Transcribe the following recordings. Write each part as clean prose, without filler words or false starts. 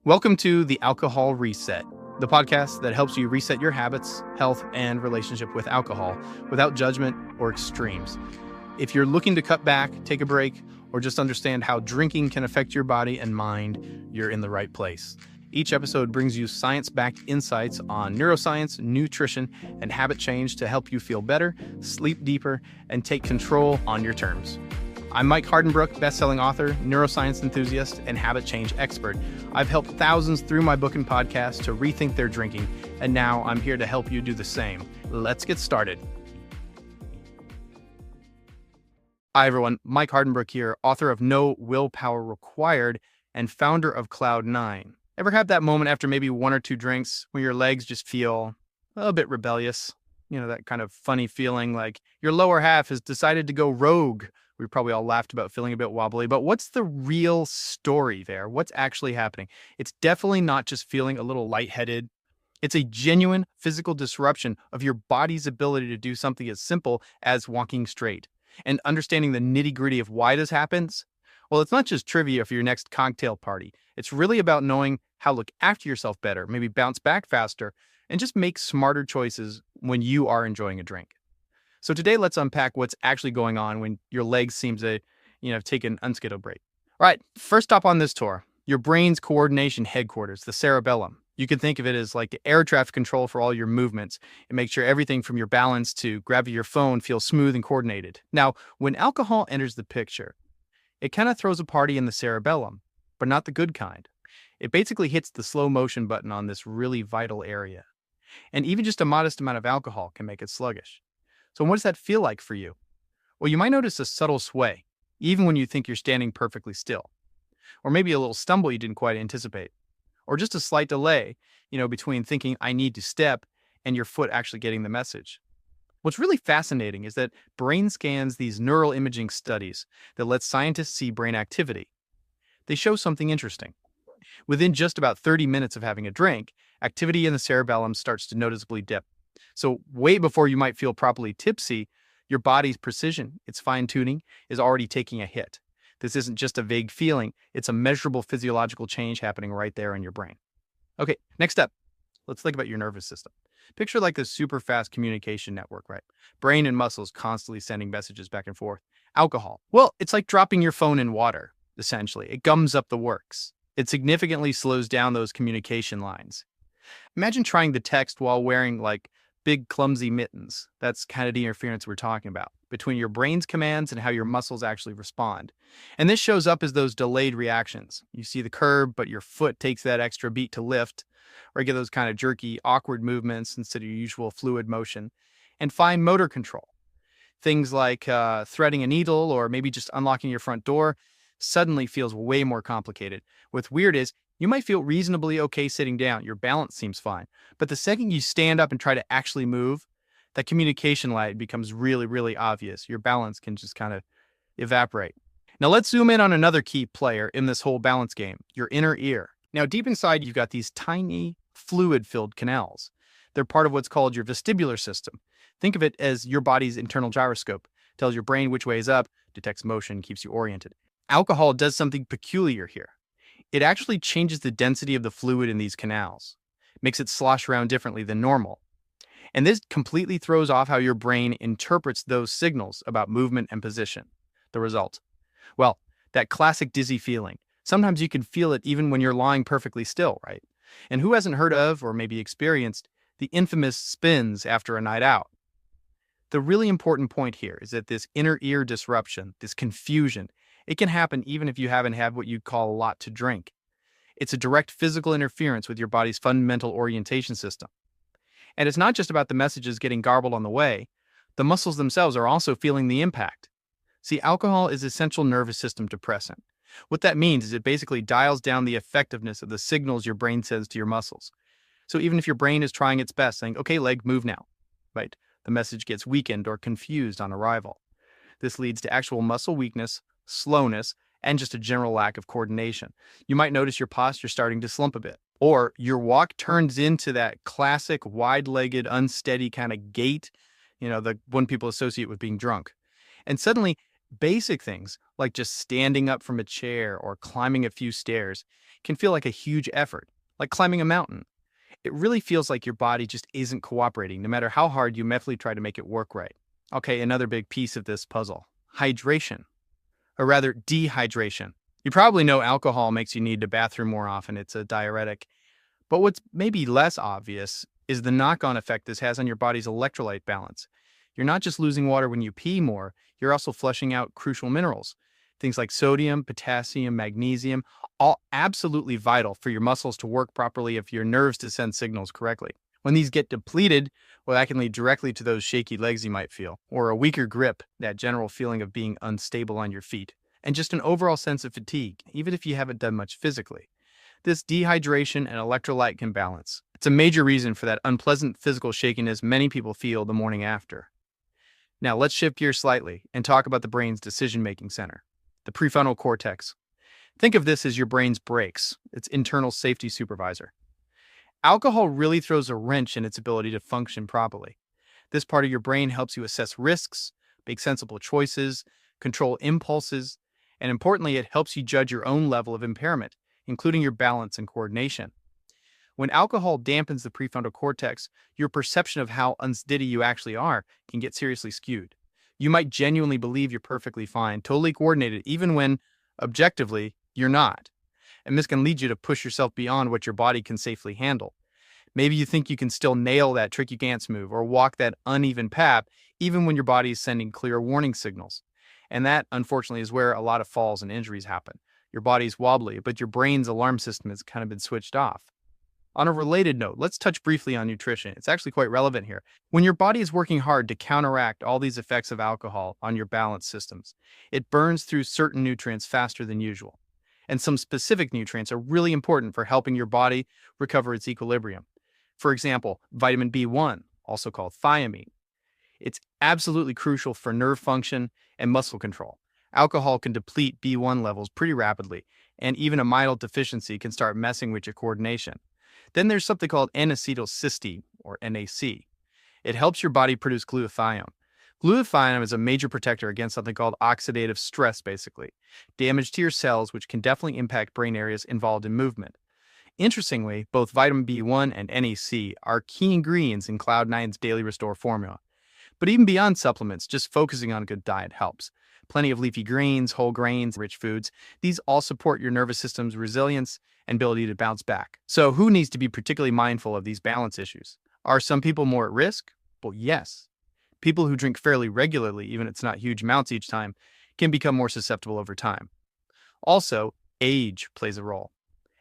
Welcome to the Alcohol Reset, the podcast that helps you reset your habits, health, and relationship with alcohol without judgment or extremes. If you're looking to cut back, take a break, or just understand how drinking can affect your body and mind, you're in the right place. Each episode brings you science-backed insights on neuroscience, nutrition, and habit change to help you feel better, sleep deeper, and take control on your terms. I'm Mike Hardenbrook, best-selling author, neuroscience enthusiast, and habit change expert. I've helped thousands through my book and podcast to rethink their drinking, and now I'm here to help you do the same. Let's get started. Hi, everyone. Mike Hardenbrook here, author of No Willpower Required and founder of Cloud9. Ever have that moment after maybe one or two drinks where your legs just feel a bit rebellious? You know, that kind of funny feeling like your lower half has decided to go rogue. We probably all laughed about feeling a bit wobbly, but what's the real story there? What's actually happening? It's definitely not just feeling a little lightheaded. It's a genuine physical disruption of your body's ability to do something as simple as walking straight. And understanding the nitty-gritty of why this happens, well, it's not just trivia for your next cocktail party. It's really about knowing how to look after yourself better, maybe bounce back faster, and just make smarter choices when you are enjoying a drink. So today, let's unpack what's actually going on when your legs seem to, take an unscheduled break. All right, first stop on this tour, your brain's coordination headquarters, the cerebellum. You can think of it as like the air traffic control for all your movements. It makes sure everything from your balance to grabbing your phone feels smooth and coordinated. Now, when alcohol enters the picture, it kind of throws a party in the cerebellum, but not the good kind. It basically hits the slow motion button on this really vital area. And even just a modest amount of alcohol can make it sluggish. So what does that feel like for you? Well, you might notice a subtle sway, even when you think you're standing perfectly still. Or maybe a little stumble you didn't quite anticipate. Or just a slight delay, between thinking I need to step and your foot actually getting the message. What's really fascinating is that brain scans, these neural imaging studies that let scientists see brain activity. They show something interesting. Within just about 30 minutes of having a drink, activity in the cerebellum starts to noticeably dip. So way before you might feel properly tipsy, your body's precision, its fine-tuning, is already taking a hit. This isn't just a vague feeling, it's a measurable physiological change happening right there in your brain. Okay, next up, let's think about your nervous system. Picture like a super fast communication network, right? Brain and muscles constantly sending messages back and forth. Alcohol, well, it's like dropping your phone in water, essentially. It gums up the works. It significantly slows down those communication lines. Imagine trying to text while wearing like big clumsy mittens. That's kind of the interference we're talking about between your brain's commands and how your muscles actually respond. And this shows up as those delayed reactions. You see the curb, but your foot takes that extra beat to lift, or you get those kind of jerky, awkward movements instead of your usual fluid motion. And fine motor control. Things like threading a needle or maybe just unlocking your front door suddenly feels way more complicated. What's weird is you might feel reasonably okay sitting down. Your balance seems fine. But the second you stand up and try to actually move, that communication light becomes really, really obvious. Your balance can just kind of evaporate. Now let's zoom in on another key player in this whole balance game, your inner ear. Now deep inside, you've got these tiny fluid-filled canals. They're part of what's called your vestibular system. Think of it as your body's internal gyroscope. It tells your brain which way is up, detects motion, keeps you oriented. Alcohol does something peculiar here. It actually changes the density of the fluid in these canals, makes it slosh around differently than normal. And this completely throws off how your brain interprets those signals about movement and position. The result? Well, that classic dizzy feeling. Sometimes you can feel it even when you're lying perfectly still, right? And who hasn't heard of, or maybe experienced, the infamous spins after a night out? The really important point here is that this inner ear disruption, this confusion, it can happen even if you haven't had what you'd call a lot to drink. It's a direct physical interference with your body's fundamental orientation system. And it's not just about the messages getting garbled on the way. The muscles themselves are also feeling the impact. See, alcohol is essential nervous system depressant. What that means is it basically dials down the effectiveness of the signals your brain sends to your muscles. So even if your brain is trying its best, saying, okay, leg, move now, right? The message gets weakened or confused on arrival. This leads to actual muscle weakness, slowness, and just a general lack of coordination. You might notice your posture starting to slump a bit, or your walk turns into that classic wide-legged, unsteady kind of gait, the one people associate with being drunk. And suddenly, basic things like just standing up from a chair or climbing a few stairs can feel like a huge effort, like climbing a mountain. It really feels like your body just isn't cooperating, no matter how hard you mentally try to make it work right. Okay, another big piece of this puzzle: hydration, or rather dehydration. You probably know alcohol makes you need to bathroom more often. It's a diuretic. But what's maybe less obvious is the knock-on effect this has on your body's electrolyte balance. You're not just losing water when you pee more, you're also flushing out crucial minerals. Things like sodium, potassium, magnesium, all absolutely vital for your muscles to work properly, if your nerves to send signals correctly. When these get depleted, well, that can lead directly to those shaky legs you might feel, or a weaker grip, that general feeling of being unstable on your feet, and just an overall sense of fatigue, even if you haven't done much physically. This dehydration and electrolyte imbalance, it's a major reason for that unpleasant physical shakiness many people feel the morning after. Now, let's shift gears slightly and talk about the brain's decision-making center, the prefrontal cortex. Think of this as your brain's brakes, its internal safety supervisor. Alcohol really throws a wrench in its ability to function properly. This part of your brain helps you assess risks, make sensible choices, control impulses, and importantly, it helps you judge your own level of impairment, including your balance and coordination. When alcohol dampens the prefrontal cortex, your perception of how unsteady you actually are can get seriously skewed. You might genuinely believe you're perfectly fine, totally coordinated, even when, objectively, you're not. And this can lead you to push yourself beyond what your body can safely handle. Maybe you think you can still nail that tricky dance move or walk that uneven path, even when your body is sending clear warning signals. And that, unfortunately, is where a lot of falls and injuries happen. Your body's wobbly, but your brain's alarm system has kind of been switched off. On a related note, let's touch briefly on nutrition. It's actually quite relevant here. When your body is working hard to counteract all these effects of alcohol on your balance systems, it burns through certain nutrients faster than usual. And some specific nutrients are really important for helping your body recover its equilibrium. For example, vitamin B1, also called thiamine. It's absolutely crucial for nerve function and muscle control. Alcohol can deplete B1 levels pretty rapidly, and even a mild deficiency can start messing with your coordination. Then there's something called N-acetylcysteine, or NAC. It helps your body produce glutathione. Glutathione is a major protector against something called oxidative stress, basically. Damage to your cells, which can definitely impact brain areas involved in movement. Interestingly, both vitamin B1 and NAC are key ingredients in Cloud9's Daily Restore formula. But even beyond supplements, just focusing on a good diet helps. Plenty of leafy greens, whole grains, rich foods, these all support your nervous system's resilience and ability to bounce back. So who needs to be particularly mindful of these balance issues? Are some people more at risk? Well, yes. People who drink fairly regularly, even if it's not huge amounts each time, can become more susceptible over time. Also, age plays a role.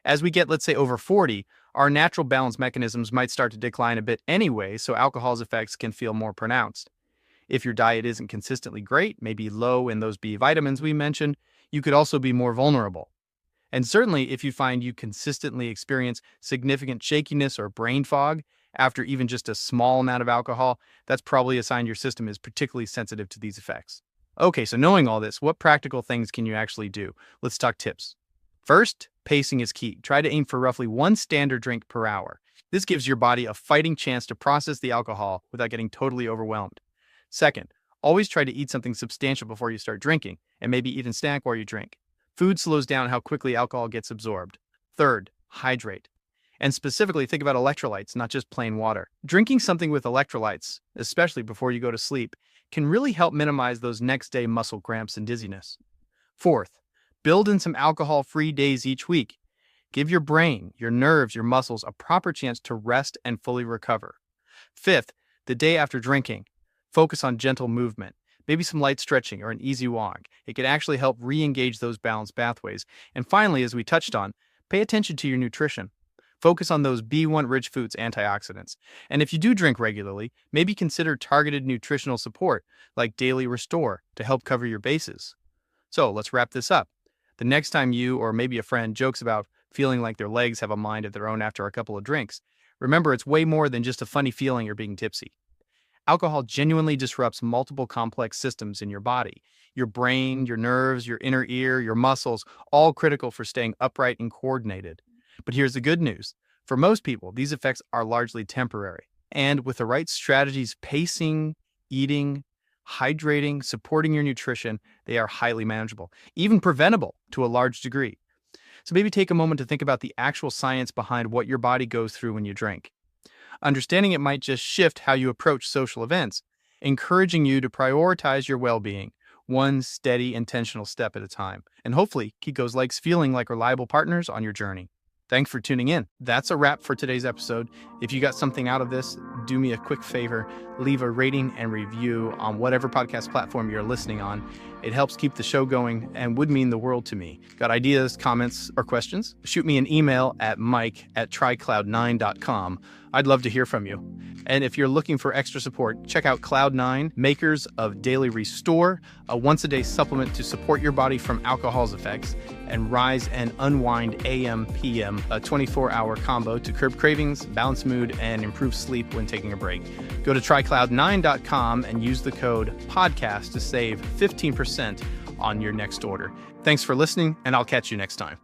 As we get, let's say, over 40, our natural balance mechanisms might start to decline a bit anyway, so alcohol's effects can feel more pronounced. If your diet isn't consistently great, maybe low in those B vitamins we mentioned, you could also be more vulnerable. And certainly, if you find you consistently experience significant shakiness or brain fog after even just a small amount of alcohol, that's probably a sign your system is particularly sensitive to these effects. Okay, so knowing all this, what practical things can you actually do? Let's talk tips. First, pacing is key. Try to aim for roughly 1 standard drink per hour. This gives your body a fighting chance to process the alcohol without getting totally overwhelmed. Second, always try to eat something substantial before you start drinking, and maybe eat a snack while you drink. Food slows down how quickly alcohol gets absorbed. Third, hydrate. And specifically, think about electrolytes, not just plain water. Drinking something with electrolytes, especially before you go to sleep, can really help minimize those next day muscle cramps and dizziness. Fourth, build in some alcohol-free days each week. Give your brain, your nerves, your muscles a proper chance to rest and fully recover. Fifth, the day after drinking, focus on gentle movement, maybe some light stretching or an easy walk. It can actually help re-engage those balanced pathways. And finally, as we touched on, pay attention to your nutrition. Focus on those B1-rich foods, antioxidants. And if you do drink regularly, maybe consider targeted nutritional support like Daily Restore to help cover your bases. So let's wrap this up. The next time you or maybe a friend jokes about feeling like their legs have a mind of their own after a couple of drinks, remember it's way more than just a funny feeling or being tipsy. Alcohol genuinely disrupts multiple complex systems in your body. Your brain, your nerves, your inner ear, your muscles, all critical for staying upright and coordinated. But here's the good news. For most people, these effects are largely temporary. And with the right strategies, pacing, eating, hydrating, supporting your nutrition, they are highly manageable, even preventable to a large degree. So maybe take a moment to think about the actual science behind what your body goes through when you drink. Understanding it might just shift how you approach social events, encouraging you to prioritize your well-being, one steady, intentional step at a time, and hopefully keep those legs feeling like reliable partners on your journey. Thanks for tuning in. That's a wrap for today's episode. If you got something out of this, do me a quick favor, leave a rating and review on whatever podcast platform you're listening on. It helps keep the show going and would mean the world to me. Got ideas, comments, or questions? Shoot me an email at mike@trycloud9.com. I'd love to hear from you. And if you're looking for extra support, check out Cloud9, makers of Daily Restore, a once-a-day supplement to support your body from alcohol's effects, and Rise and Unwind AM/PM, a 24-hour combo to curb cravings, balance mood, and improve sleep when taking a break. Go to trycloud9.com and use the code PODCAST to save 15% on your next order. Thanks for listening, and I'll catch you next time.